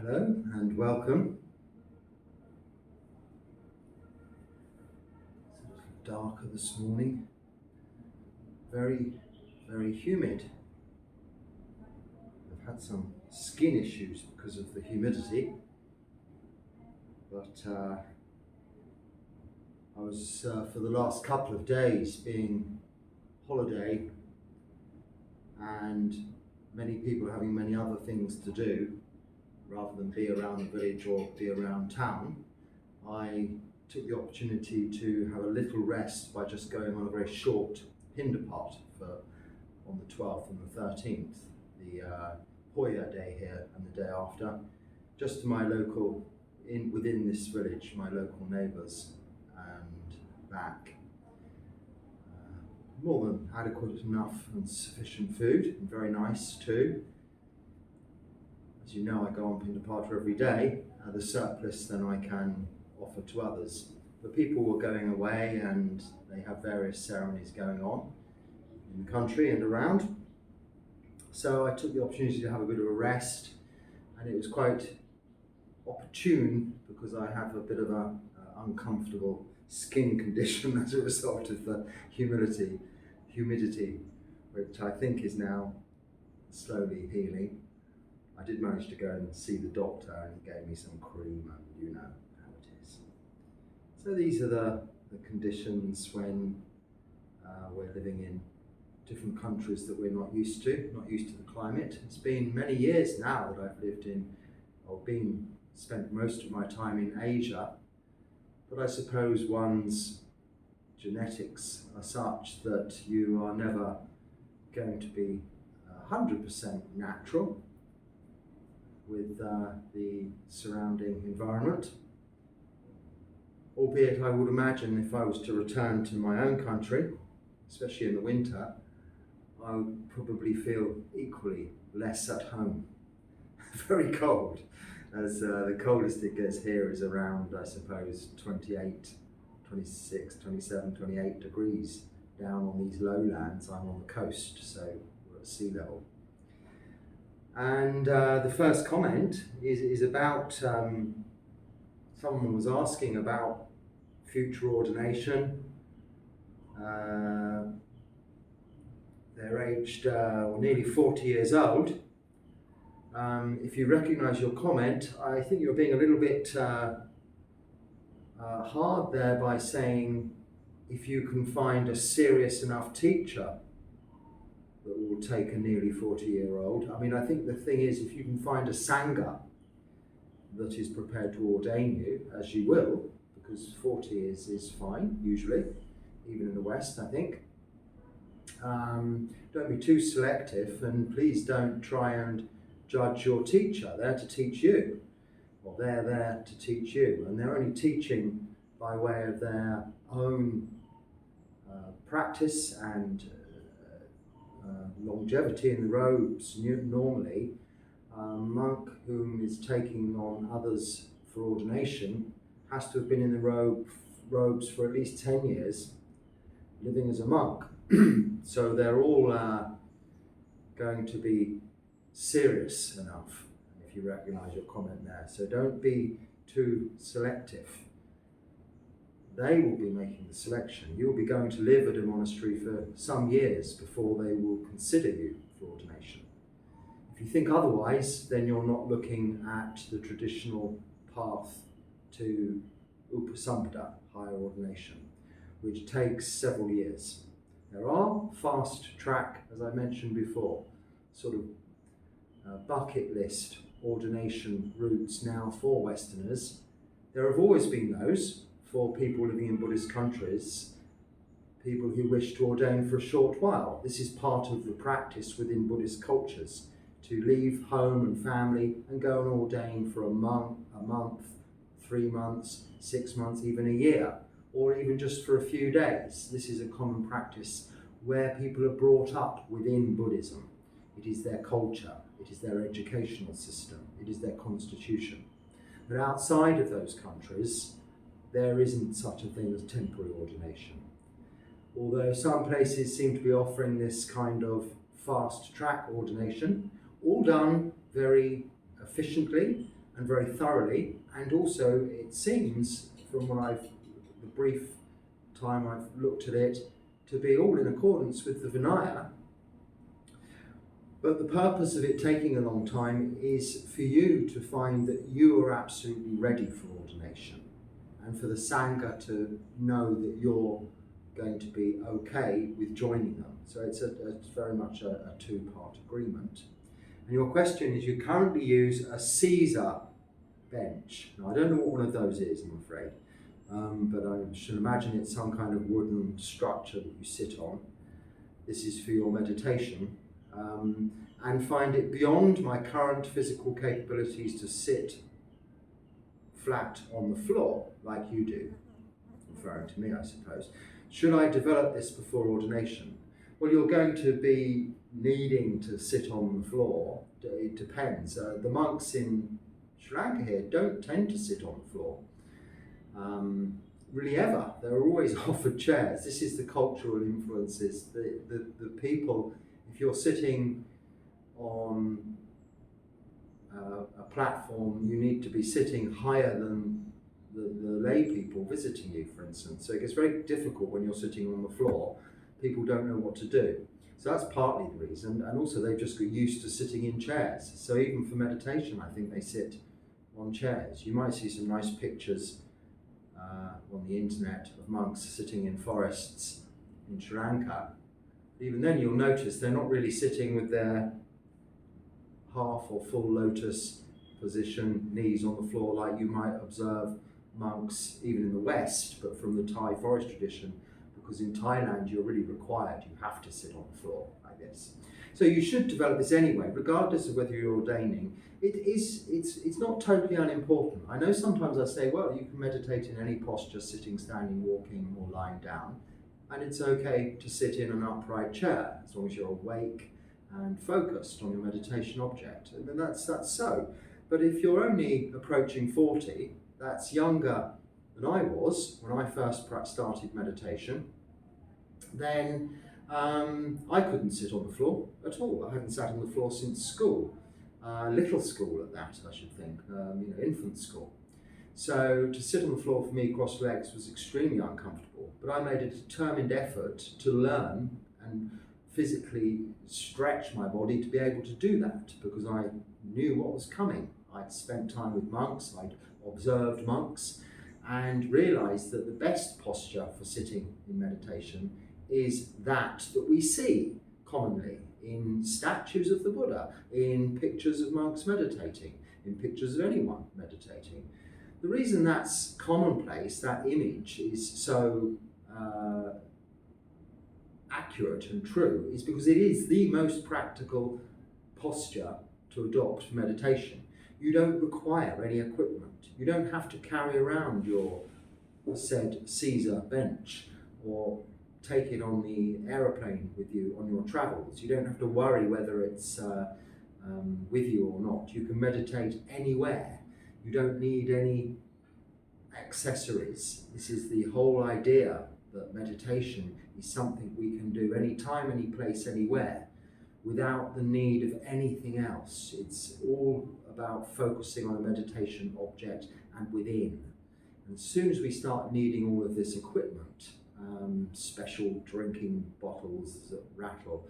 Hello and welcome. It's a little darker this morning. Very humid. I've had some skin issues because of the humidity, but I was for the last couple of days being holiday and many people having many other things to do rather than be around the village or be around town. I took the opportunity to have a little rest by just going on a very short Hinderpart on the 12th and the 13th, the Hoya day here and the day after, just to my local, within this village, my local neighbours and back. More than adequate enough and sufficient food, and very nice too. As you know, I go on Hinderpart every day. The surplus then I can offer to others. But people were going away and they have various ceremonies going on in the country and around. So I took the opportunity to have a bit of a rest, and it was quite opportune because I have a bit of a uncomfortable skin condition as a result of the humidity, which I think is now slowly healing. I did manage to go and see the doctor, and he gave me some cream, and you know how it is. So these are the conditions when we're living in different countries that we're not used to the climate. It's been many years now that I've lived in, or spent most of my time in Asia, but I suppose one's genetics are such that you are never going to be 100% natural with the surrounding environment. Albeit I would imagine if I was to return to my own country, especially in the winter, I would probably feel equally less at home. Very cold, as the coldest it gets here is around, I suppose, 28, 26, 27, 28 degrees down on these lowlands. I'm on the coast, so we're at sea level. And the first comment is about, someone was asking about future ordination. They're aged nearly 40 years old. If you recognise your comment, I think you're being a little bit hard there by saying if you can find a serious enough teacher that will take a nearly 40-year-old. I mean, I think the thing is, if you can find a Sangha that is prepared to ordain you, as you will, because 40 is fine, usually, even in the West, I think. Don't be too selective, and please don't try and judge your teacher. They're to teach you, or they're there to teach you, and they're only teaching by way of their own practice and longevity in the robes. Normally, a monk whom is taking on others for ordination has to have been in the robes for at least 10 years, living as a monk. So they're all going to be serious enough, if you recognise your comment there. So don't be too selective. They will be making the selection. You'll be going to live at a monastery for some years before they will consider you for ordination. If you think otherwise, then you're not looking at the traditional path to Upasampada, higher ordination, which takes several years. There are fast track, as I mentioned before, sort of bucket list ordination routes now for Westerners. There have always been those for people living in Buddhist countries, people who wish to ordain for a short while. This is part of the practice within Buddhist cultures, to leave home and family and go and ordain for a month, 3 months, 6 months, even a year, or even just for a few days. This is a common practice where people are brought up within Buddhism. It is their culture, it is their educational system, it is their constitution. But outside of those countries, there isn't such a thing as temporary ordination. Although some places seem to be offering this kind of fast track ordination, all done very efficiently and very thoroughly, and also it seems from the brief time I've looked at it, to be all in accordance with the Vinaya. But the purpose of it taking a long time is for you to find that you are absolutely ready for ordination, and for the Sangha to know that you're going to be okay with joining them. So it's very much a two-part agreement. And your question is, you currently use a Caesar bench. Now, I don't know what one of those is, I'm afraid, but I should imagine it's some kind of wooden structure that you sit on. This is for your meditation. And find it beyond my current physical capabilities to sit flat on the floor like you do, referring to me, I suppose. Should I develop this before ordination? Well, you're going to be needing to sit on the floor. It depends. The monks in Sri Lanka here don't tend to sit on the floor, really ever. They're always offered chairs. This is the cultural influences. The people, if you're sitting on a platform, you need to be sitting higher than the lay people visiting you, for instance. So it gets very difficult when you're sitting on the floor. People don't know what to do. So that's partly the reason, and also they've just got used to sitting in chairs. So even for meditation, I think they sit on chairs. You might see some nice pictures on the internet of monks sitting in forests in Sri Lanka. But even then, you'll notice they're not really sitting with their half or full lotus position, knees on the floor, like you might observe monks even in the West, but from the Thai forest tradition, because in Thailand you're really required, you have to sit on the floor like this. So you should develop this anyway, regardless of whether you're ordaining. It's not totally unimportant. I know sometimes I say, well, you can meditate in any posture, sitting, standing, walking, or lying down, and it's okay to sit in an upright chair as long as you're awake and focused on your meditation object. And then that's so. But if you're only approaching 40, that's younger than I was when I first started meditation, then I couldn't sit on the floor at all. I hadn't sat on the floor since school, little school at that, I should think, infant school. So to sit on the floor for me, crossed legs, was extremely uncomfortable. But I made a determined effort to learn and physically stretch my body to be able to do that, because I knew what was coming. I'd spent time with monks, I'd observed monks, and realised that the best posture for sitting in meditation is that we see commonly in statues of the Buddha, in pictures of monks meditating, in pictures of anyone meditating. The reason that's commonplace, that image is so accurate and true, is because it is the most practical posture to adopt for meditation. You don't require any equipment. You don't have to carry around your said Caesar bench or take it on the aeroplane with you on your travels. You don't have to worry whether it's with you or not. You can meditate anywhere. You don't need any accessories. This is the whole idea, that meditation is something we can do anytime, any place, anywhere, without the need of anything else. It's all about focusing on a meditation object and within. And as soon as we start needing all of this equipment, special drinking bottles that rattle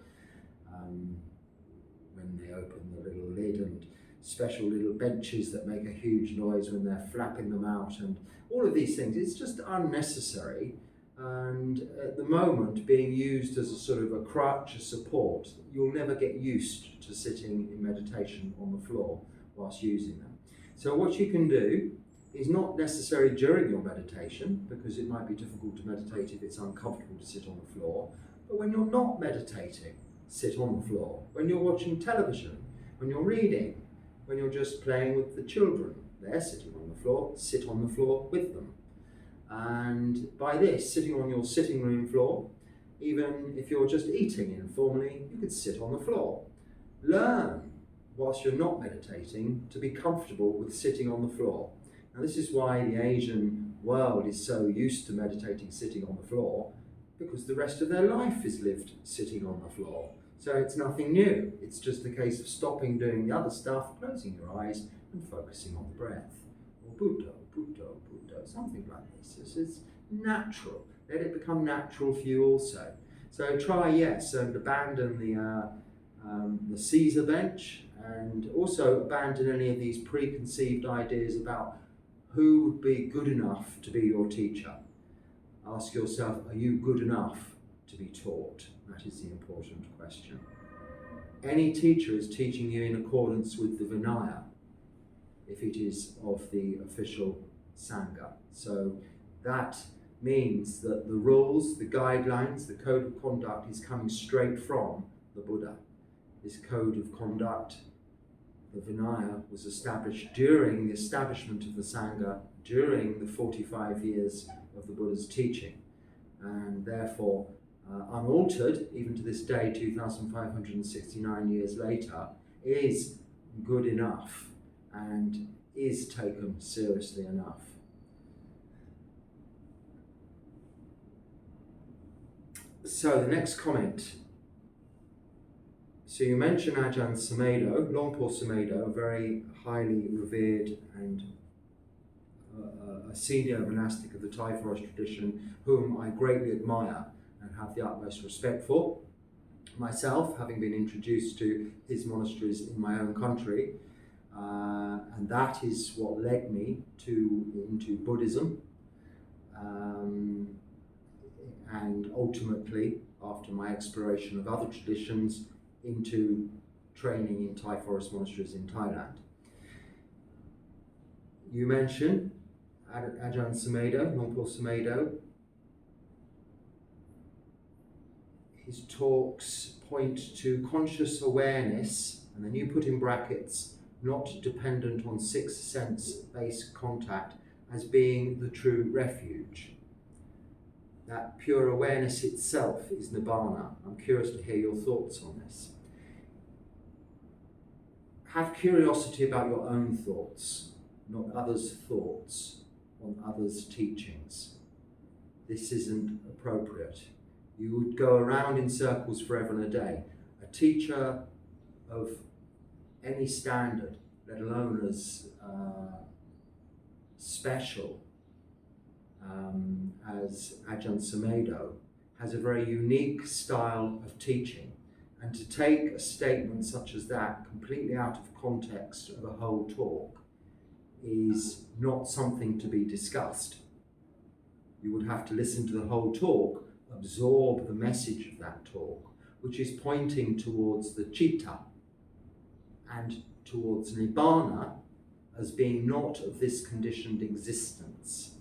when they open the little lid, and special little benches that make a huge noise when they're flapping them out, and all of these things, it's just unnecessary. And at the moment being used as a sort of a crutch, a support, you'll never get used to sitting in meditation on the floor whilst using them. So what you can do is not necessarily during your meditation, because it might be difficult to meditate if it's uncomfortable to sit on the floor, but when you're not meditating, sit on the floor. When you're watching television, when you're reading, when you're just playing with the children, they're sitting on the floor, sit on the floor with them. And by this, sitting on your sitting room floor, even if you're just eating informally, you could sit on the floor. Learn, whilst you're not meditating, to be comfortable with sitting on the floor. Now, this is why the Asian world is so used to meditating sitting on the floor, because the rest of their life is lived sitting on the floor. So it's nothing new. It's just a case of stopping doing the other stuff, closing your eyes and focusing on the breath. Or Buddha, Buddha, Buddha, something like this. It's natural. Let it become natural for you also. So try, yes, and abandon the Caesar bench, and also abandon any of these preconceived ideas about who would be good enough to be your teacher. Ask yourself, are you good enough to be taught? That is the important question. Any teacher is teaching you in accordance with the Vinaya, if it is of the official Sangha. So that means that the rules, the guidelines, the code of conduct is coming straight from the Buddha. This code of conduct, the Vinaya, was established during the establishment of the Sangha, during the 45 years of the Buddha's teaching, and therefore unaltered, even to this day, 2,569 years later, is good enough and is taken seriously enough. So the next comment. So you mentioned Ajahn Sumedho, Longpo Sumedho, a very highly revered and a senior monastic of the Thai forest tradition, whom I greatly admire and have the utmost respect for. Myself, having been introduced to his monasteries in my own country, and that is what led me into Buddhism, and ultimately, after my exploration of other traditions, into training in Thai forest monasteries in Thailand. You mentioned Ajahn Sumedho, Longpo Sumedho. His talks point to conscious awareness, and then you put in brackets, not dependent on sixth sense-based contact, as being the true refuge. That pure awareness itself is Nibbana. I'm curious to hear your thoughts on this. Have curiosity about your own thoughts, not others' thoughts on others' teachings. This isn't appropriate. You would go around in circles forever and a day. A teacher of any standard, let alone as special as Ajahn Sumedho, has a very unique style of teaching. And to take a statement such as that completely out of context of a whole talk is not something to be discussed. You would have to listen to the whole talk, absorb the message of that talk, which is pointing towards the Citta and towards Nibbana as being not of this conditioned existence,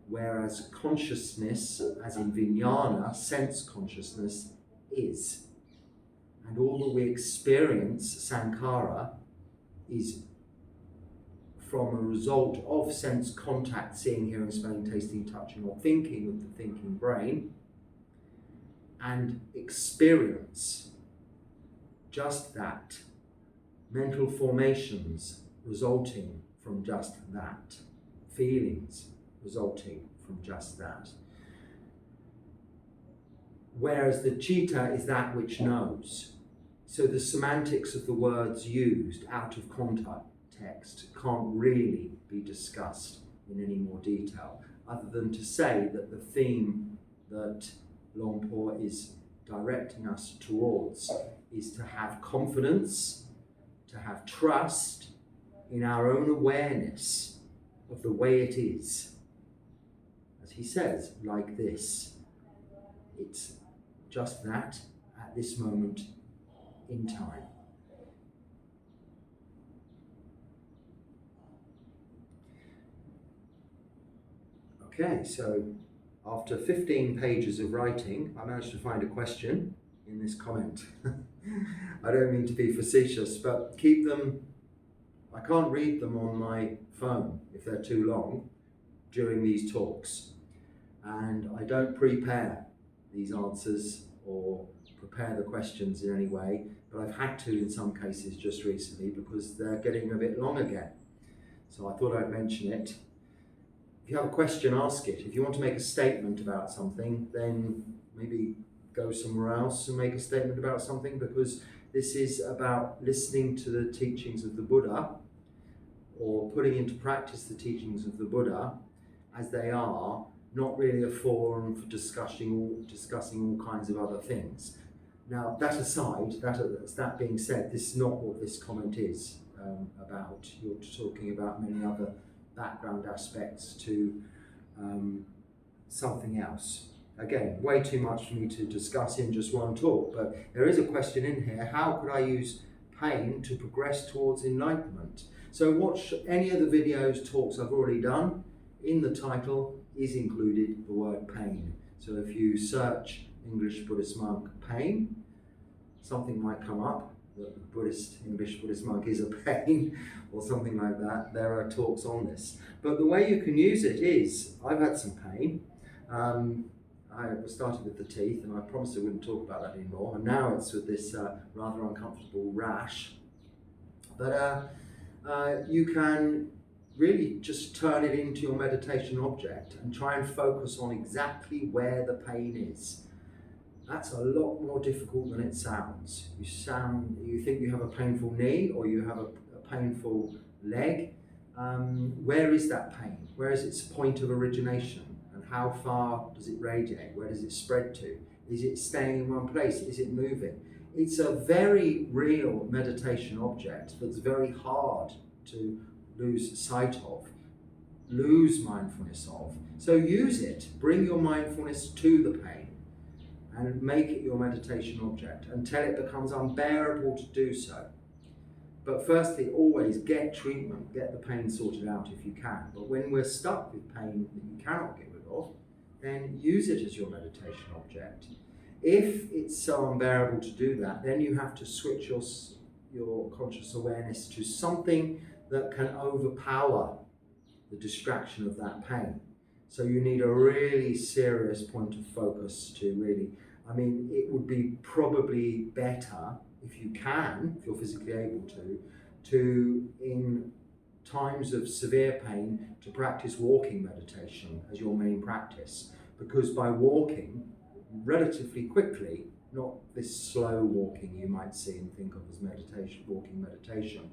whereas consciousness, as in Vijnana, sense consciousness, is. And all that we experience, sankhara, is from a result of sense contact, seeing, hearing, smelling, tasting, touching, or thinking with the thinking brain, and experience, just that, mental formations resulting from just that, feelings resulting from just that. Whereas the Citta is that which knows. So the semantics of the words used out of context can't really be discussed in any more detail, other than to say that the theme that Longpo is directing us towards is to have confidence, to have trust in our own awareness of the way it is. As he says, like this, it's just that at this moment in time. Okay, so after 15 pages of writing, I managed to find a question in this comment. I don't mean to be facetious, but keep them, I can't read them on my phone if they're too long during these talks. And I don't prepare these answers or prepare the questions in any way, but I've had to in some cases just recently because they're getting a bit long again. So I thought I'd mention it. If you have a question, ask it. If you want to make a statement about something, then maybe go somewhere else and make a statement about something, because this is about listening to the teachings of the Buddha, or putting into practice the teachings of the Buddha as they are, not really a forum for discussing all kinds of other things. Now, that aside, that being said, this is not what this comment is about. You're talking about many other background aspects to something else. Again, way too much for me to discuss in just one talk, but there is a question in here: how could I use pain to progress towards enlightenment? So watch any of the videos, talks I've already done. In the title is included the word pain. So if you search English Buddhist monk pain, something might come up, that the English Buddhist monk is a pain, or something like that. There are talks on this. But the way you can use it is, I've had some pain. I started with the teeth, and I promised I wouldn't talk about that anymore, and now it's with this rather uncomfortable rash. But you can really just turn it into your meditation object and try and focus on exactly where the pain is. That's a lot more difficult than it sounds. You think you have a painful knee, or you have a painful leg. Where is that pain? Where is its point of origination? And how far does it radiate? Where does it spread to? Is it staying in one place? Is it moving? It's a very real meditation object that's very hard to lose sight of, lose mindfulness of. So use it. Bring your mindfulness to the pain and make it your meditation object until it becomes unbearable to do so. But firstly, always get treatment, get the pain sorted out if you can. But when we're stuck with pain that you cannot get rid of, then use it as your meditation object. If it's so unbearable to do that, then you have to switch your conscious awareness to something that can overpower the distraction of that pain. So you need a really serious point of focus to really, it would be probably better if you can, if you're physically able to in times of severe pain, to practice walking meditation as your main practice. Because by walking relatively quickly, not this slow walking you might see and think of as meditation, walking meditation,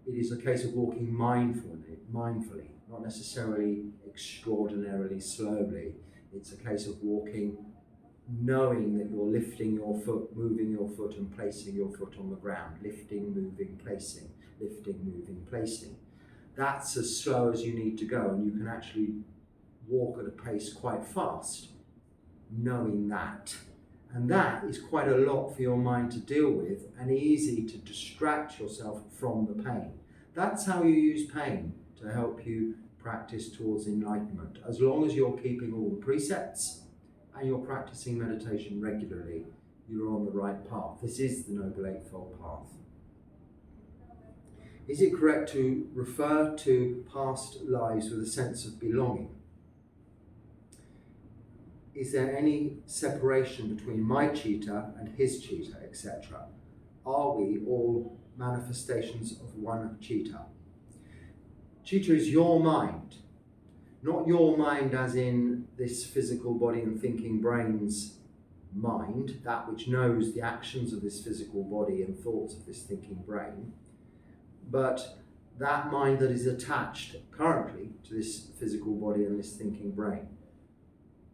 it is a case of walking mindfully, not necessarily extraordinarily slowly. It's a case of walking knowing that you're lifting your foot, moving your foot and placing your foot on the ground. Lifting, moving, placing. Lifting, moving, placing. That's as slow as you need to go, and you can actually walk at a pace quite fast, knowing that. And that is quite a lot for your mind to deal with, and easy to distract yourself from the pain. That's how you use pain to help you practice towards enlightenment. As long as you're keeping all the precepts and you're practicing meditation regularly, you're on the right path. This is the Noble Eightfold Path. Is it correct to refer to past lives with a sense of belonging? Is there any separation between my Citta and his Citta, etc.? Are we all manifestations of one Citta? Citta is your mind, not your mind as in this physical body and thinking brain's mind, that which knows the actions of this physical body and thoughts of this thinking brain, but that mind that is attached currently to this physical body and this thinking brain,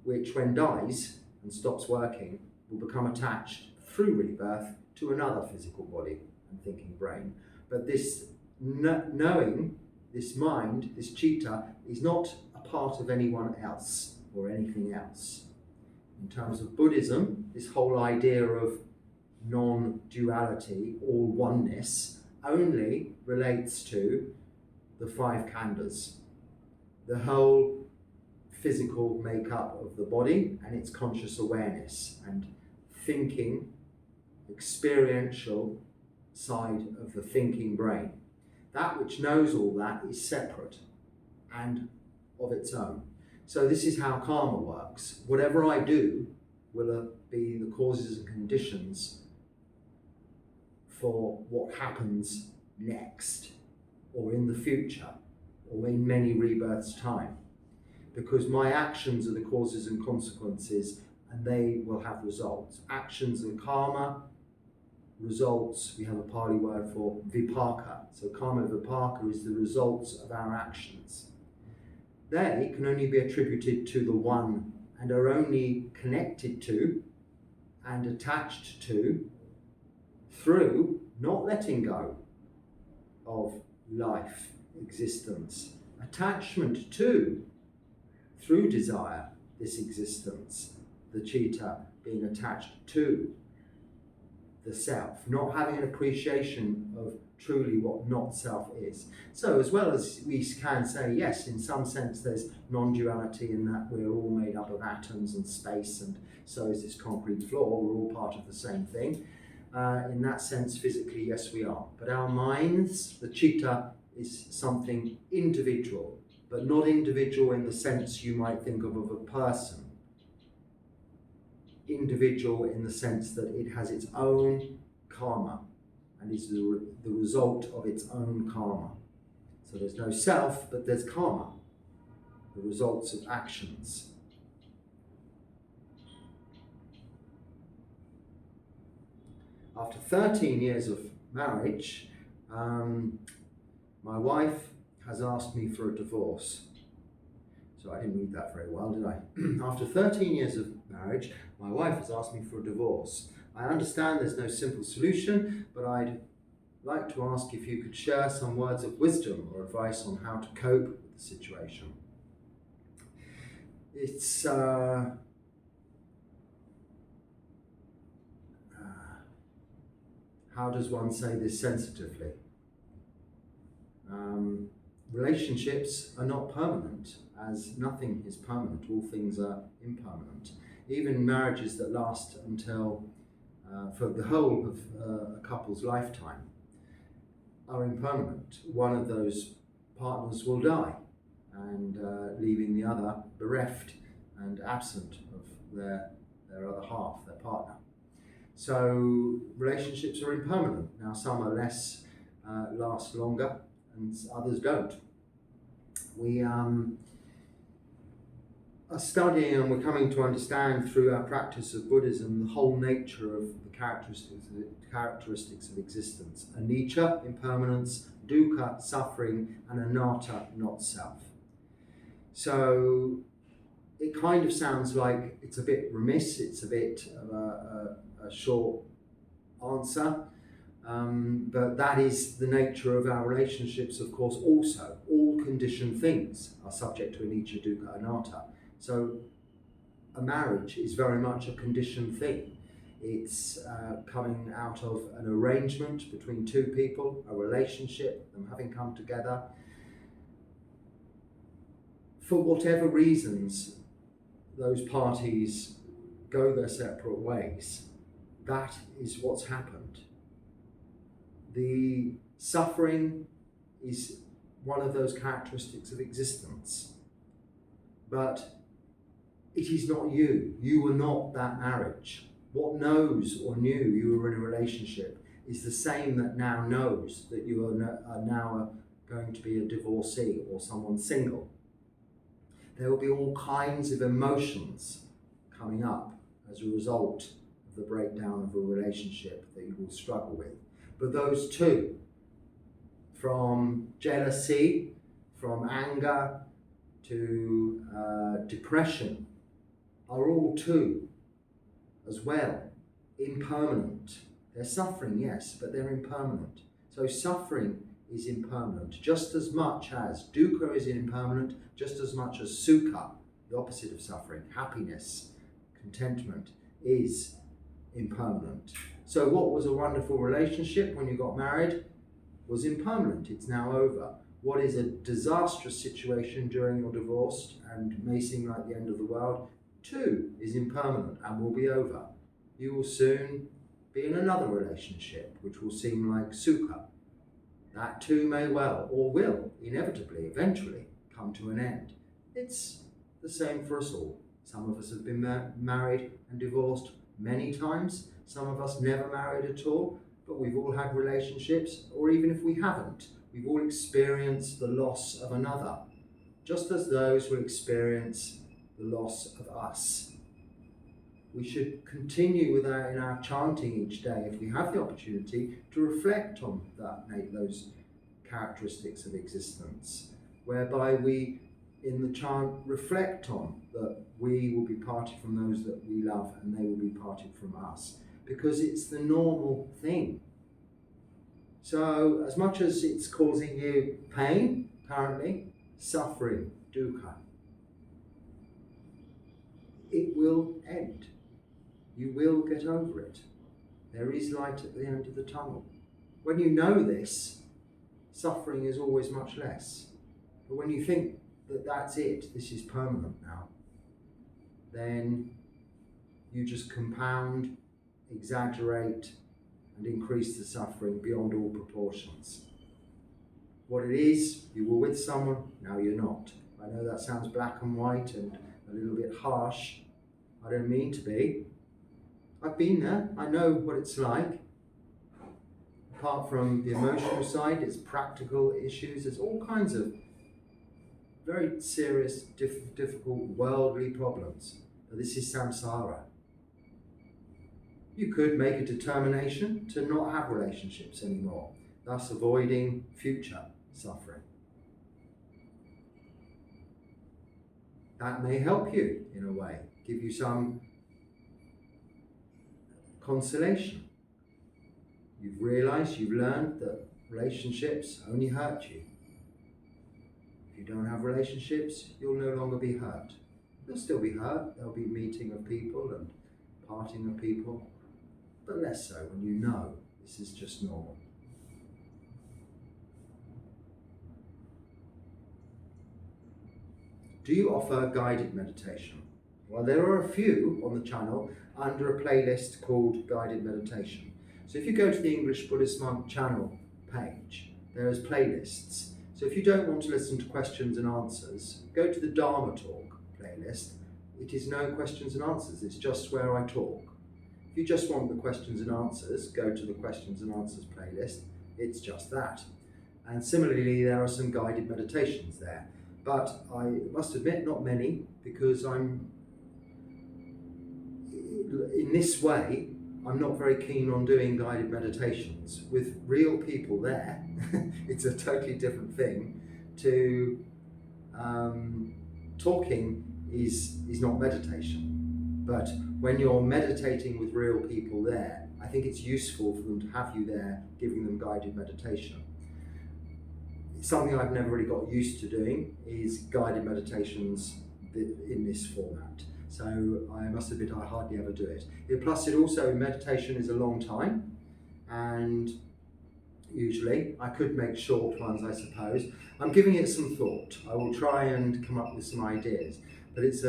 which when dies and stops working will become attached through rebirth to another physical body and thinking brain. But this knowing, this mind, this Citta, is not a part of anyone else or anything else. In terms of Buddhism, this whole idea of non-duality, all oneness, only relates to the five khandhas, the whole physical makeup of the body and its conscious awareness and thinking, experiential side of the thinking brain. That which knows all that is separate and of its own. So this is how karma works. Whatever I do will be the causes and conditions for what happens next, or in the future, or in many rebirths' time. Because my actions are the causes and consequences, and they will have results. Actions and karma, results, we have a Pali word for vipaka. So karma vipaka is the results of our actions. They can only be attributed to the one and are only connected to and attached to through not letting go of life, existence, attachment to, through desire, this existence, the citta being attached to the self, not having an appreciation of truly what not self is. So as well as we can say, yes, in some sense there's non-duality in that we're all made up of atoms and space, and so is this concrete floor, we're all part of the same thing. In that sense, physically, yes, we are. But our minds, the citta, is something individual, but not individual in the sense you might think of a person. Individual in the sense that it has its own karma and is the result of its own karma. So there's no self, but there's karma, the results of actions. After 13 years of marriage, my wife has asked me for a divorce. So I didn't read that very well, did I? After 13 years of marriage, my wife has asked me for a divorce. I understand there's no simple solution, but I'd like to ask if you could share some words of wisdom or advice on how to cope with the situation. It's how does one say this sensitively? Relationships are not permanent, as nothing is permanent. All things are impermanent. Even marriages that last until for the whole of a couple's lifetime are impermanent. One of those partners will die, and leaving the other bereft and absent of their other half, their partner. So relationships are impermanent. Now some are less, last longer, and others don't. We are studying, and we're coming to understand through our practice of Buddhism the whole nature of the characteristics of existence. Anicca, impermanence, dukkha, suffering, and anatta, not self. So it kind of sounds like it's a bit remiss, it's a bit of a short answer, but that is the nature of our relationships, of course. Also, all conditioned things are subject to anicca, dukkha, anatta. So a marriage is very much a conditioned thing. It's coming out of an arrangement between two people, a relationship, them having come together. For whatever reasons those parties go their separate ways, that is what's happened. The suffering is one of those characteristics of existence, but it is not you. You were not that marriage. What knows or knew you were in a relationship is the same that now knows that you are now going to be a divorcee or someone single. There will be all kinds of emotions coming up as a result of the breakdown of a relationship that you will struggle with. But those two, from jealousy, from anger to depression, are all too, as well, impermanent. They're suffering, yes, but they're impermanent. So suffering is impermanent, just as much as dukkha is impermanent, just as much as sukha, the opposite of suffering, happiness, contentment, is impermanent. So what was a wonderful relationship when you got married was impermanent. It's now over. What is a disastrous situation during your divorce and may seem like the end of the world, too, is impermanent and will be over. You will soon be in another relationship which will seem like sukha. That too may well, or will, inevitably, eventually, come to an end. It's the same for us all. Some of us have been married and divorced many times. Some of us never married at all, but we've all had relationships, or even if we haven't, we've all experienced the loss of another, just as those will experience the loss of us. we should continue with in our chanting each day, if we have the opportunity, to reflect on those characteristics of existence, whereby we, in the chant, reflect on that we will be parted from those that we love and they will be parted from us, because it's the normal thing. So as much as it's causing you pain, apparently, suffering, dukkha, it will end. You will get over it. There is light at the end of the tunnel. When you know this, suffering is always much less. But when you think that that's it, this is permanent now, then you just compound, exaggerate, and increase the suffering beyond all proportions. What it is, you were with someone, now you're not. I know that sounds black and white and a little bit harsh. I don't mean to be. I've been there, I know what it's like. Apart from the emotional side, it's practical issues, there's all kinds of very serious, difficult, worldly problems. But this is samsara. You could make a determination to not have relationships anymore, thus avoiding future suffering. That may help you in a way, give you some consolation. You've realized, you've learned that relationships only hurt you. If you don't have relationships, you'll no longer be hurt. You'll still be hurt, there'll be meeting of people and parting of people, but less so when you know this is just normal. Do you offer guided meditation? Well, there are a few on the channel under a playlist called Guided Meditation. So if you go to the English Buddhist Monk channel page, there's playlists. So if you don't want to listen to questions and answers, go to the Dharma Talk playlist. It is no questions and answers, it's just where I talk. If you just want the questions and answers, go to the questions and answers playlist. It's just that. And similarly, there are some guided meditations there. But I must admit, not many, because in this way, I'm not very keen on doing guided meditations with real people there. It's a totally different thing to talking is not meditation. But when you're meditating with real people there, I think it's useful for them to have you there giving them guided meditation. Something I've never really got used to doing is guided meditations in this format. So I must admit I hardly ever do it. Plus it also, meditation is a long time, and usually I could make short ones, I suppose. I'm giving it some thought. I will try and come up with some ideas. But if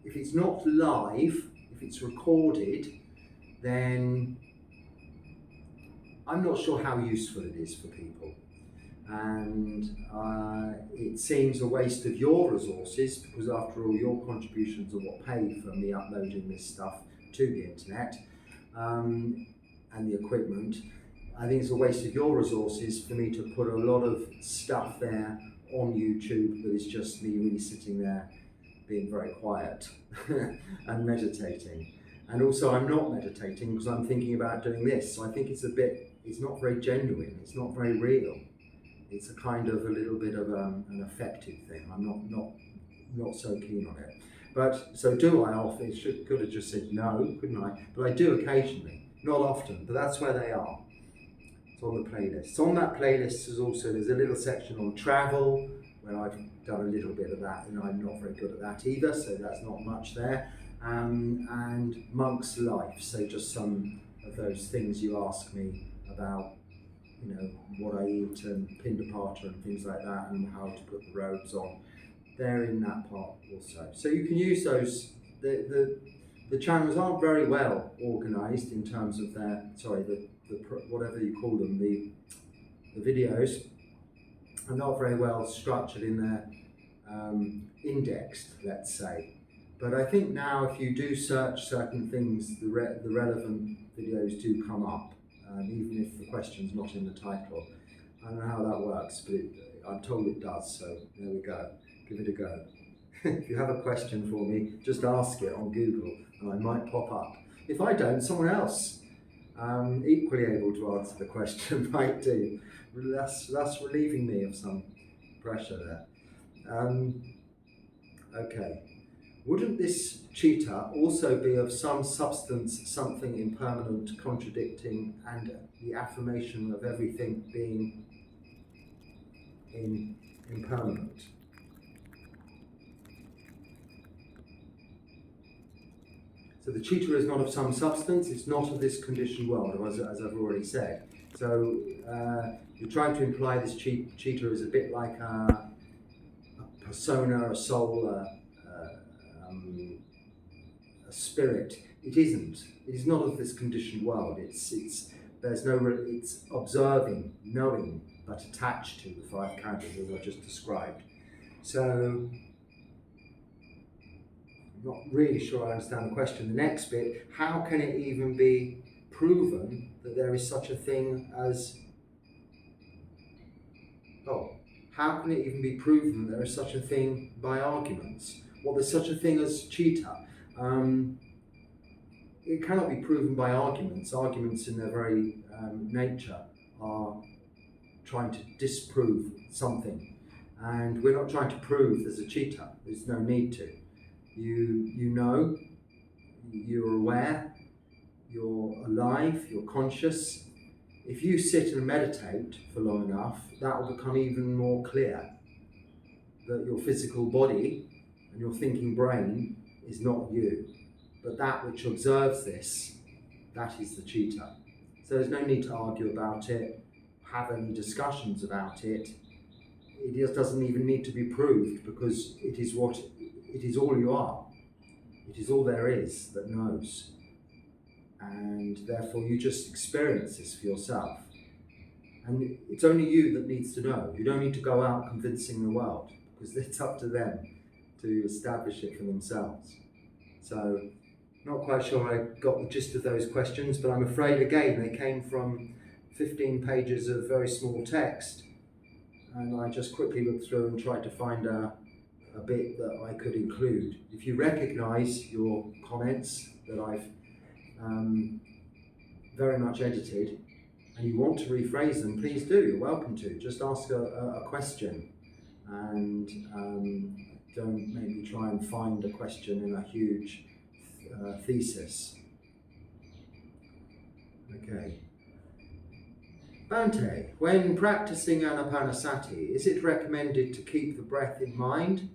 it's not live, if it's recorded, then I'm not sure how useful it is for people. And it seems a waste of your resources, because after all, your contributions are what pay for me uploading this stuff to the internet and the equipment. I think it's a waste of your resources for me to put a lot of stuff there on YouTube that is just me really sitting there being very quiet and meditating. And also I'm not meditating because I'm thinking about doing this, so I think it's not very genuine, it's not very real. It's a kind of a little bit of an affected thing. I'm not so keen on it. But so do I often? Could have just said no, couldn't I? But I do occasionally, not often. But that's where they are. It's on the playlist. So on that playlist there's a little section on travel where I've done a little bit of that, and I'm not very good at that either. So that's not much there. And monk's life. So just some of those things you ask me about. You know, what I eat and pindapata and things like that, and how to put the robes on. They're in that part also. So you can use those. The channels aren't very well organised in terms of their, whatever you call them, the videos are not very well structured in their indexed, let's say. But I think now if you do search certain things, the relevant videos do come up. Even if the question's not in the title. I don't know how that works, but I'm told it does, so there we go. Give it a go. if you have a question for me, just ask it on Google and I might pop up. If I don't, someone else equally able to answer the question might do. That's relieving me of some pressure there. Okay. Wouldn't this citta also be of some substance, something impermanent, contradicting, and the affirmation of everything being impermanent? So the citta is not of some substance, it's not of this conditioned world, as I've already said. So you're trying to imply this citta is a bit like a persona, a soul, a spirit. It isn't. It is not of this conditioned world. It's observing, knowing, but attached to the five khandhas as I just described. So I'm not really sure I understand the question. The next bit, how can it even be proven that there is such a thing as how can it even be proven that there is such a thing by arguments? Well, there's such a thing as citta. It cannot be proven by arguments. Arguments in their very nature are trying to disprove something. And we're not trying to prove there's a citta. There's no need to. You know, you're aware, you're alive, you're conscious. If you sit and meditate for long enough, that will become even more clear that your physical body and your thinking brain is not you, but that which observes this, that is the citta. So there's no need to argue about it, have any discussions about it. It just doesn't even need to be proved, because it is all you are. It is all there is that knows. And therefore you just experience this for yourself. And it's only you that needs to know. You don't need to go out convincing the world, because it's up to them to establish it for themselves. So, not quite sure I got the gist of those questions, but I'm afraid again they came from 15 pages of very small text, and I just quickly looked through and tried to find a bit that I could include. If you recognise your comments that I've very much edited, and you want to rephrase them, please do. You're welcome to. Just ask a question, and don't make me try and find a question in a huge thesis. Okay. Bhante, when practicing anapanasati, is it recommended to keep the breath in mind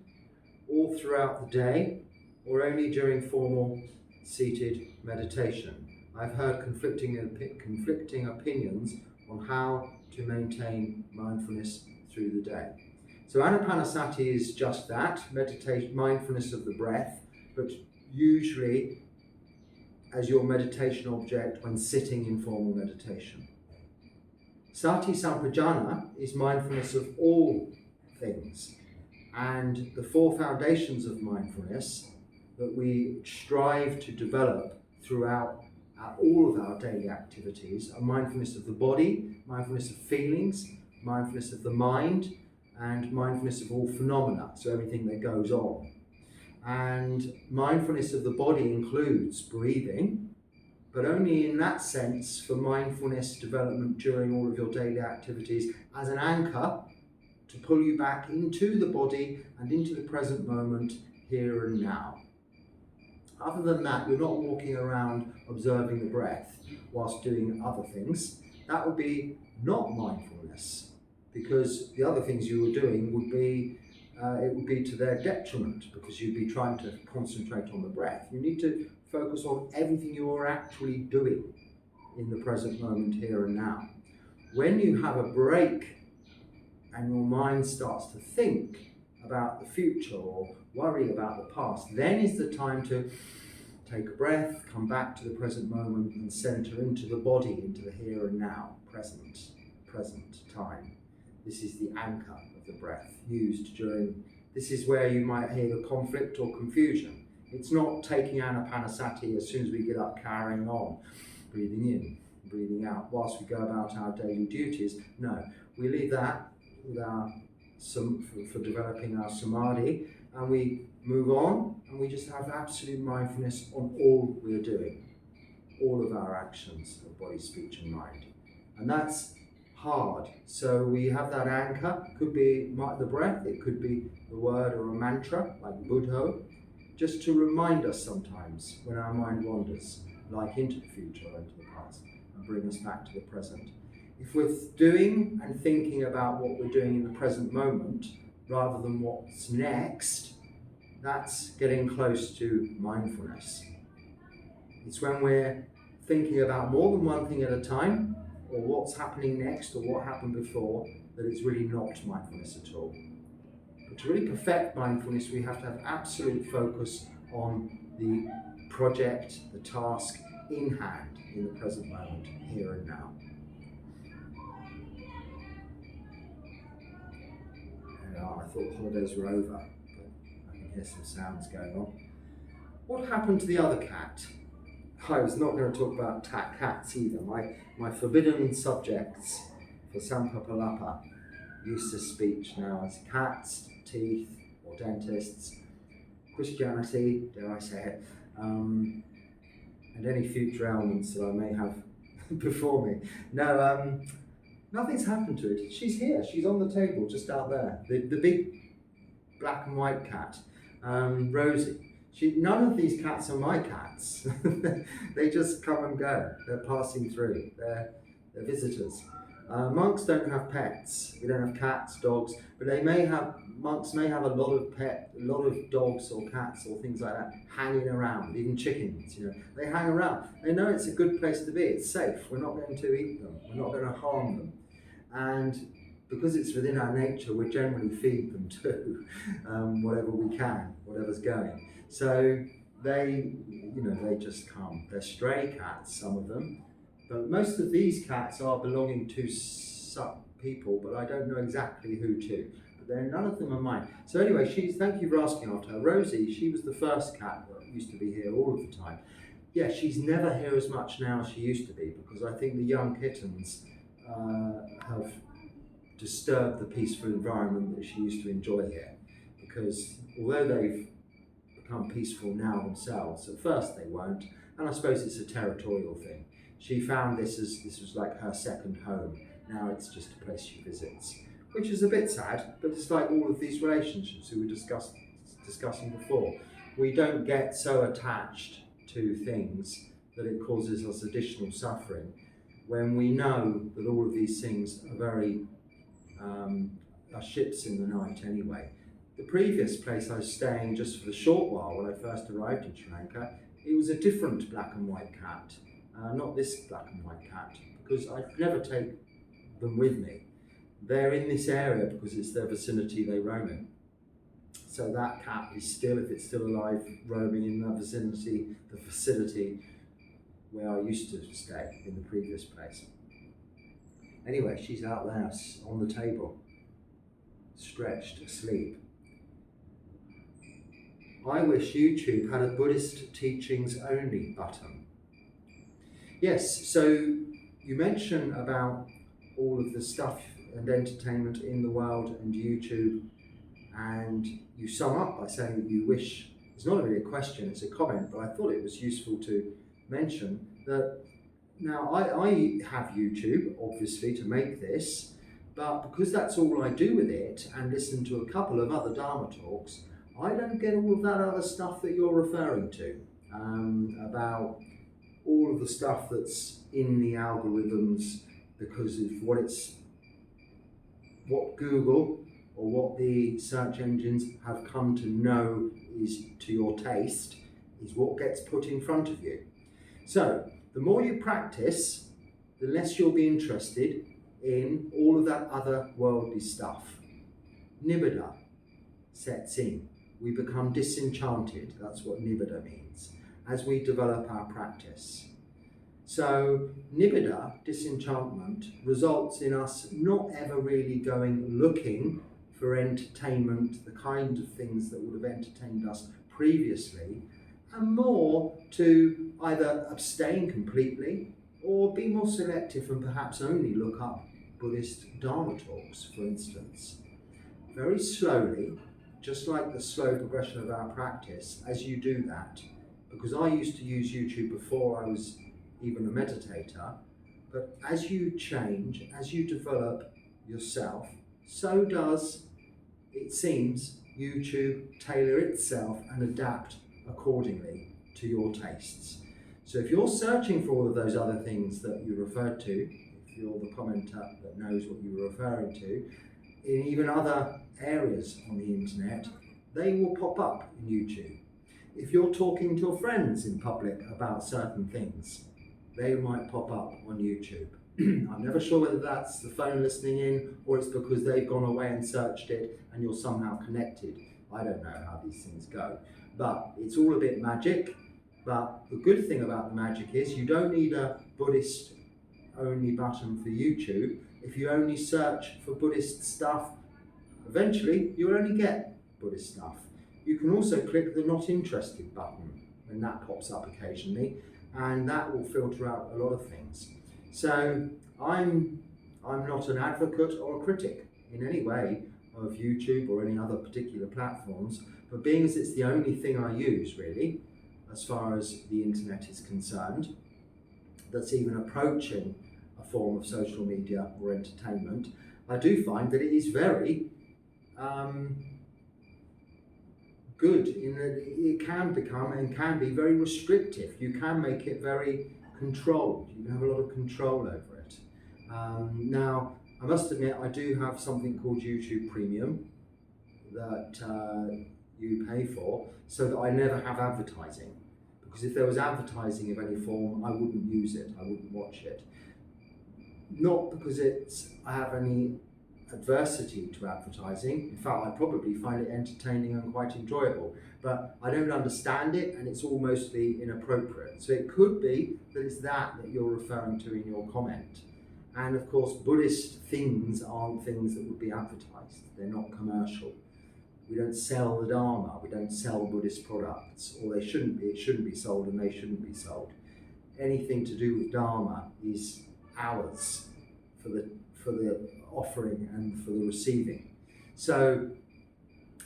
all throughout the day, or only during formal seated meditation? I've heard conflicting opinions on how to maintain mindfulness through the day. So anapanasati is just that, meditation, mindfulness of the breath, but usually as your meditation object when sitting in formal meditation. Sati sampajana is mindfulness of all things, and the four foundations of mindfulness that we strive to develop throughout all of our daily activities are mindfulness of the body, mindfulness of feelings, mindfulness of the mind, and mindfulness of all phenomena, so everything that goes on. And mindfulness of the body includes breathing, but only in that sense for mindfulness development during all of your daily activities as an anchor to pull you back into the body and into the present moment, here and now. Other than that, you're not walking around observing the breath whilst doing other things. That would be not mindfulness, because the other things you were doing would be it would be to their detriment, because you'd be trying to concentrate on the breath. You need to focus on everything you are actually doing in the present moment, here and now. When you have a break and your mind starts to think about the future or worry about the past, then is the time to take a breath, come back to the present moment and center into the body, into the here and now, present time. This is the anchor of the breath used during, this is where you might hear the conflict or confusion. It's not taking anapanasati as soon as we get up, carrying on, breathing in, breathing out, whilst we go about our daily duties. No, we leave that with our for developing our samadhi, and we move on, and we just have absolute mindfulness on all we're doing, all of our actions of body, speech and mind. And that's hard. So we have that anchor. It could be the breath, it could be the word or a mantra like Buddha, just to remind us sometimes when our mind wanders, like into the future or into the past, and bring us back to the present. If we're doing and thinking about what we're doing in the present moment rather than what's next, that's getting close to mindfulness. It's when we're thinking about more than one thing at a time, or what's happening next, or what happened before, that it's really not mindfulness at all. But to really perfect mindfulness, we have to have absolute focus on the project, the task in hand, in the present moment, here and now. I thought holidays were over, but I can hear some sounds going on. What happened to the other cat? I was not going to talk about cats either. My forbidden subjects for Sampapalapa use this speech now as cats, teeth, or dentists, Christianity, dare I say it, and any future ailments that I may have before me. No, nothing's happened to it. She's here. She's on the table just out there. The big black and white cat, Rosie. None of these cats are my cats. They just come and go. They're passing through. They're visitors. Monks don't have pets. We don't have cats, dogs, but monks may have a lot of dogs or cats or things like that hanging around, even chickens, they hang around. They know it's a good place to be, it's safe, we're not going to eat them, we're not going to harm them. And because it's within our nature, we generally feed them too, whatever we can, whatever's going. So they just come. They're stray cats, some of them. But most of these cats are belonging to some people, but I don't know exactly who to. But none of them are mine. So anyway, thank you for asking after her. Rosie, she was the first cat that used to be here all of the time. Yeah, she's never here as much now as she used to be, because I think the young kittens have disturbed the peaceful environment that she used to enjoy here. Because although they've become peaceful now themselves, at first they weren't, and I suppose it's a territorial thing. She found this was like her second home. Now it's just a place she visits, which is a bit sad, but it's like all of these relationships we were discussing before. We don't get so attached to things that it causes us additional suffering when we know that all of these things are ships in the night anyway. The previous place I was staying just for a short while when I first arrived in Sri Lanka, it was a different black and white cat. Not this black and white cat, because I'd never take them with me. They're in this area because it's their vicinity they roam in. So that cat is still, if it's still alive, roaming in the facility where I used to stay in the previous place. Anyway, she's out there on the table, stretched, asleep. I wish YouTube had a Buddhist teachings only button. Yes, so you mention about all of the stuff and entertainment in the world and YouTube, and you sum up by saying that you wish, it's not really a question, it's a comment, but I thought it was useful to mention that now I have YouTube, obviously, to make this, but because that's all I do with it and listen to a couple of other Dharma talks, I don't get all of that other stuff that you're referring to, about all of the stuff that's in the algorithms because of what Google or what the search engines have come to know is to your taste, is what gets put in front of you. So the more you practice, the less you'll be interested in all of that other worldly stuff. Nibbida sets in. We become disenchanted. That's what nibbida means, as we develop our practice. So nibbida, disenchantment, results in us not ever really going looking for entertainment, the kind of things that would have entertained us previously, and more to either abstain completely or be more selective and perhaps only look up Buddhist Dharma talks, for instance. very slowly, just like the slow progression of our practice, as you do that, because I used to use YouTube before I was even a meditator, but as you change, as you develop yourself, so does, it seems, YouTube tailor itself and adapt accordingly to your tastes. So if you're searching for all of those other things that you referred to, if you're the commenter that knows what you were referring to, in even other areas on the internet, they will pop up in YouTube. If you're talking to your friends in public about certain things, they might pop up on YouTube. I'm never sure whether that's the phone listening in or it's because they've gone away and searched it and you're somehow connected. I don't know how these things go, but it's all a bit magic. But the good thing about the magic is you don't need a Buddhist only button for YouTube. If you only search for Buddhist stuff, eventually you'll only get Buddhist stuff. You can also click the not interested button when that pops up occasionally, and that will filter out a lot of things. So I'm not an advocate or a critic in any way of YouTube or any other particular platforms, but being as it's the only thing I use really, as far as the internet is concerned, that's even approaching a form of social media or entertainment, I do find that it is very good in that it can become and can be very restrictive. You can make it very controlled. You can have a lot of control over it. Now, I must admit, I do have something called YouTube Premium that you pay for, so that I never have advertising. Because if there was advertising of any form, I wouldn't use it, I wouldn't watch it. Not because I have any adversity to advertising. In fact, I probably find it entertaining and quite enjoyable, but I don't understand it and it's all mostly inappropriate. So it could be that it's that you're referring to in your comment. And of course, Buddhist things aren't things that would be advertised. They're not commercial. We don't sell the Dharma, we don't sell Buddhist products, or they shouldn't be. It shouldn't be sold and they shouldn't be sold. Anything to do with Dharma is ours for the offering and for the receiving. So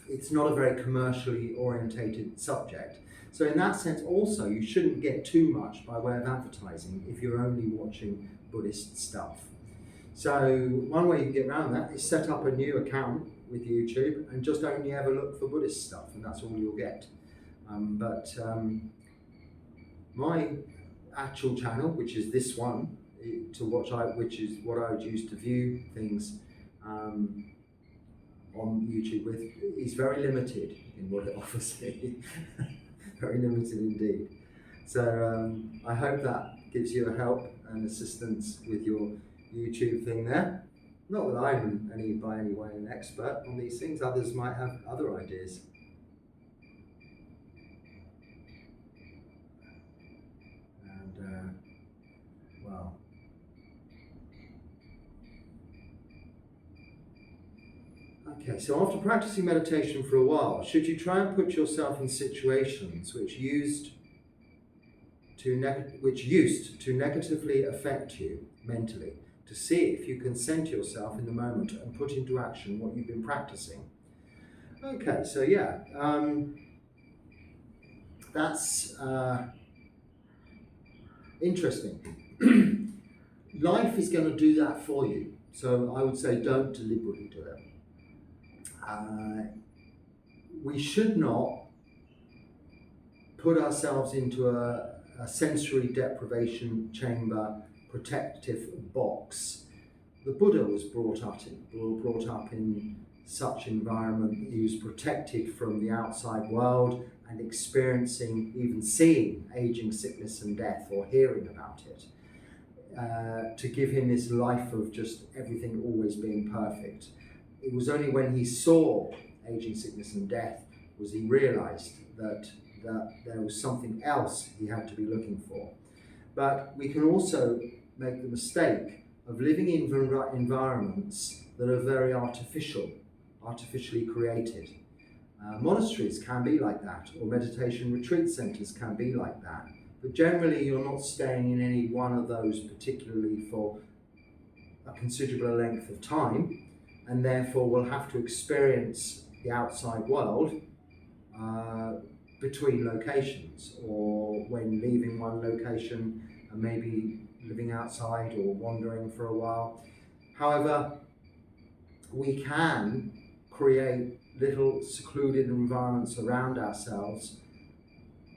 it's not a very commercially orientated subject. So in that sense also, you shouldn't get too much by way of advertising if you're only watching Buddhist stuff. So one way you can get around that is set up a new account with YouTube and just only ever look for Buddhist stuff, and that's all you'll get. My actual channel, which is this one, which is what I would use to view things on YouTube with, is very limited in what it offers me. Very limited indeed. So I hope that gives you a help and assistance with your YouTube thing there. Not that I'm by any way an expert on these things, others might have other ideas. And, well, okay, so after practicing meditation for a while, should you try and put yourself in situations which used to negatively affect you mentally, to see if you can center yourself in the moment and put into action what you've been practicing? Okay, so yeah, that's interesting. Life is going to do that for you, so I would say don't deliberately do it. We should not put ourselves into a sensory deprivation chamber protective box. The Buddha was brought up in such environment. He was protected from the outside world and experiencing, even seeing aging, sickness and death, or hearing about it, to give him this life of just everything always being perfect. It was only when he saw aging, sickness and death was he realized that there was something else he had to be looking for. But we can also make the mistake of living in environments that are very artificially created. Monasteries can be like that, or meditation retreat centers can be like that. But generally you're not staying in any one of those particularly for a considerable length of time, and therefore will have to experience the outside world between locations, or when leaving one location and maybe living outside or wandering for a while. However, we can create little secluded environments around ourselves,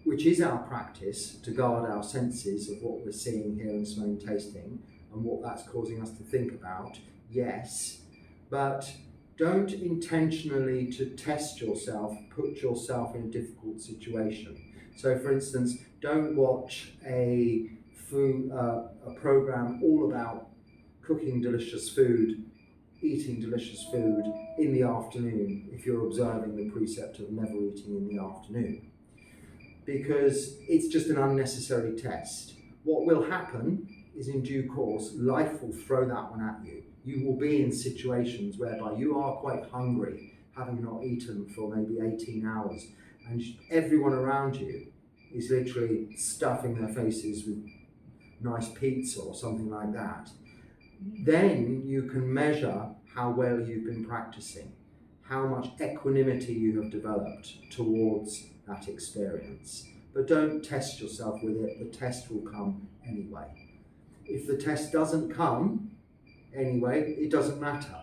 which is our practice to guard our senses of what we're seeing, hearing, smelling, tasting, and what that's causing us to think about, yes, but don't intentionally to test yourself, put yourself in a difficult situation. So for instance, don't watch a program all about cooking delicious food, eating delicious food in the afternoon if you're observing the precept of never eating in the afternoon, because it's just an unnecessary test. What will happen is, in due course, life will throw that one at you. You will be in situations whereby you are quite hungry, having not eaten for maybe 18 hours, and everyone around you is literally stuffing their faces with nice pizza or something like that. Then you can measure how well you've been practicing, how much equanimity you have developed towards that experience. But don't test yourself with it, the test will come anyway. If the test doesn't come anyway, it doesn't matter.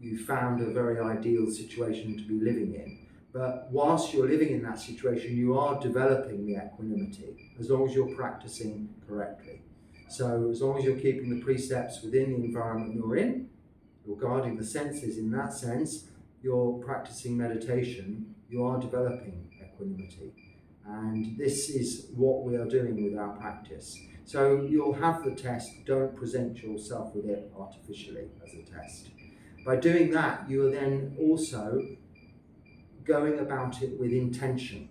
You found a very ideal situation to be living in. But whilst you're living in that situation, you are developing the equanimity, as long as you're practicing correctly. So as long as you're keeping the precepts within the environment you're in, you're guarding the senses in that sense, you're practicing meditation, you are developing equanimity. And this is what we are doing with our practice. So you'll have the test, don't present yourself with it artificially as a test. By doing that, you are then also going about it with intention.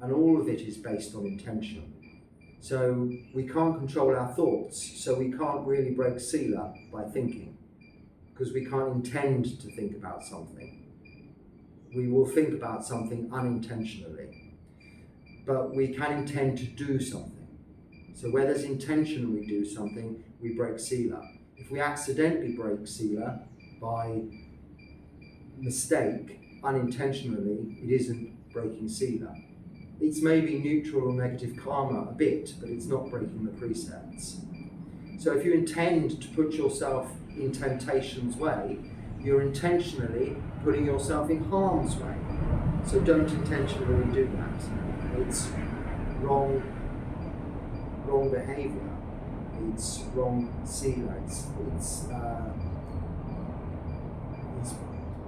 And all of it is based on intention. So we can't control our thoughts, so we can't really break sila by thinking, because we can't intend to think about something. We will think about something unintentionally, but we can intend to do something. So where there's intention we do something, we break sila. If we accidentally break sila by mistake, unintentionally, it isn't breaking sila. It's maybe neutral or negative karma a bit, but it's not breaking the precepts. So if you intend to put yourself in temptation's way, you're intentionally putting yourself in harm's way. So don't intentionally do that. It's wrong behavior. It's wrong sila. It's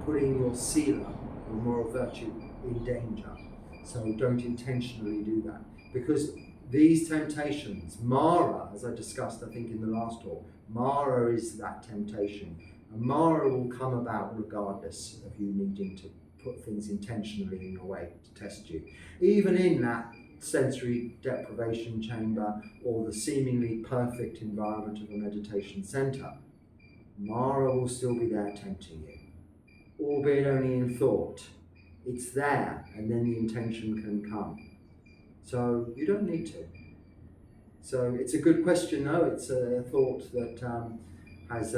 putting your sila, your moral virtue, in danger. So don't intentionally do that. Because these temptations, Mara, as I discussed I think in the last talk, Mara is that temptation. And Mara will come about regardless of you needing to put things intentionally in your way to test you. Even in that sensory deprivation chamber or the seemingly perfect environment of a meditation center, Mara will still be there tempting you, albeit only in thought. It's there, and then the intention can come. So you don't need to. So it's a good question, though. It's a thought that has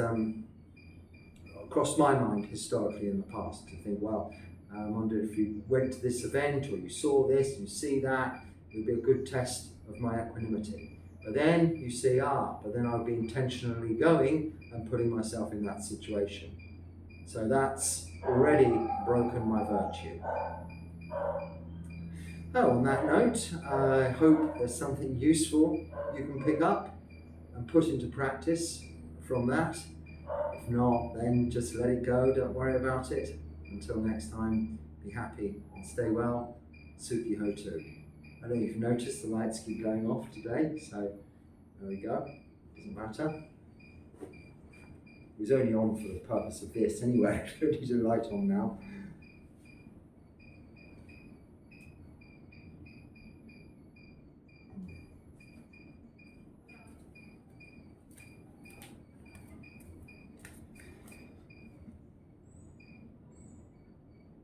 crossed my mind historically in the past, to think, well, I wonder if you went to this event or you saw this, you see that, it would be a good test of my equanimity. But then you see, but then I'd be intentionally going and putting myself in that situation. So that's already broken my virtue. Oh, on that note, I hope there's something useful you can pick up and put into practice from that. If not, then just let it go, don't worry about it. Until next time, be happy and stay well. Sukhi Hotu. I don't know if you've noticed the lights keep going off today, so there we go, doesn't matter. It was only on for the purpose of this anyway, I don't need a light on now.